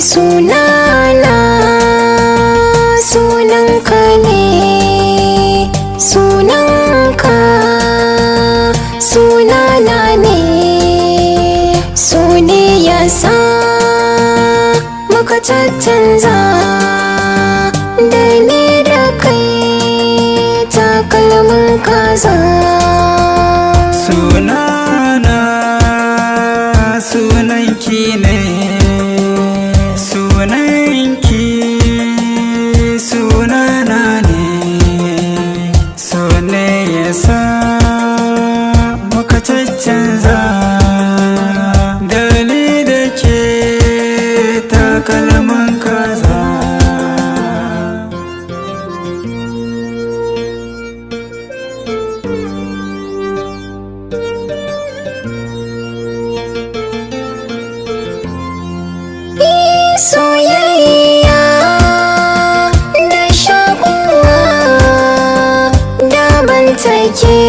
sunana sunanka ne, sunanka sunana ne, so ne ya sa muka caccanza da ni da kai takalmin kaza. Sunana sunanki ne, sunanki sunana ne, so ne ya sa muka caccanza da ni da ke takalmin kaza. Soyayya da shakuwa daban take,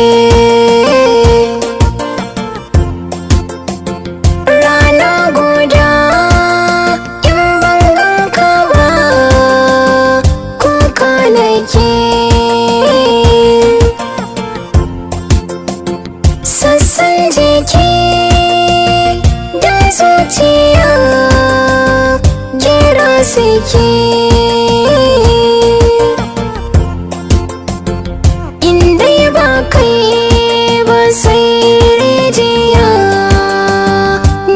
rana guda in ban ganka ba kuka nake, sassan jiki da zuciya kira suke, inda ba kai ba sai rijiya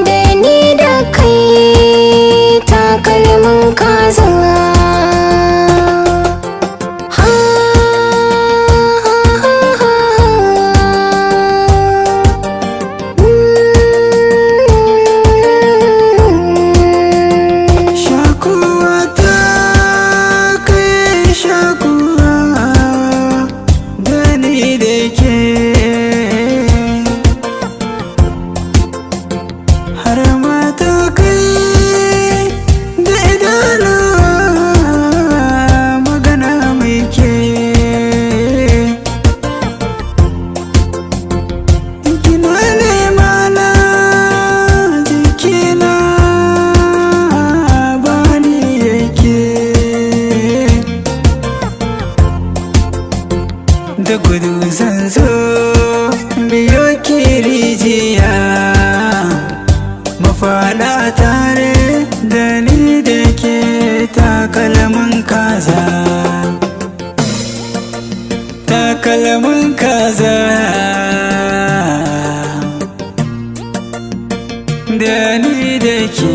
da ni da kai takalmin kaza. Da gudu zan zo biyo ki rijiya, mu faɗa tare da ni da ke takalmin kaza, takalmin kaza da ni da ke.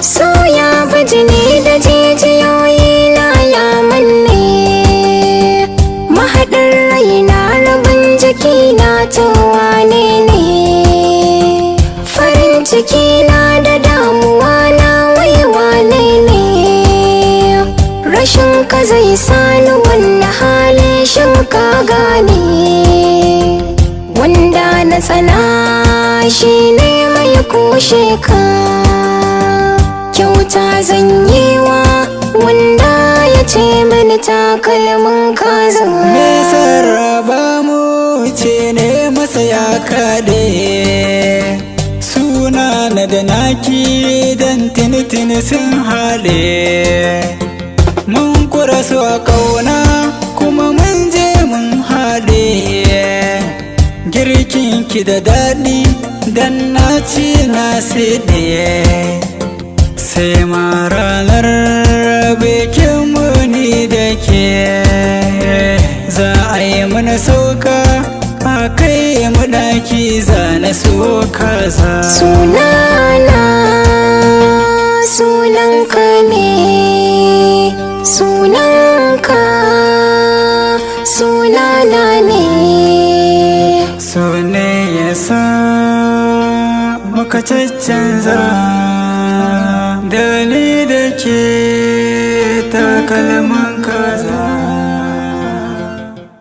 Soya jini da jijiyoyi na ya manne, mahaɗin raina rabin jiki na ta wane ne, farin ciki na da damuwa na wai wane ne, rashin ka zai sani wanne hali shin ka gane, wanda na tsana shi ne mai kushe ka, kyauta zan yi wa wanda ya ce mini takalmin kaza. Me sarraba mu ce ne masa ya kaɗe, suna na da naki dan tini sun haɗe, mun kura su a ƙauna kuma mun je mun haɗe, girkin ki da daɗi dan na ci na siɗe, sai ma ranar bikin muni da ke za a yi mana sauka a kai mu ɗaki zana so kaza. Sunana sunanka ne, sunanka sunana ne, so ne ya sa muka caccanza da ni da ke takalma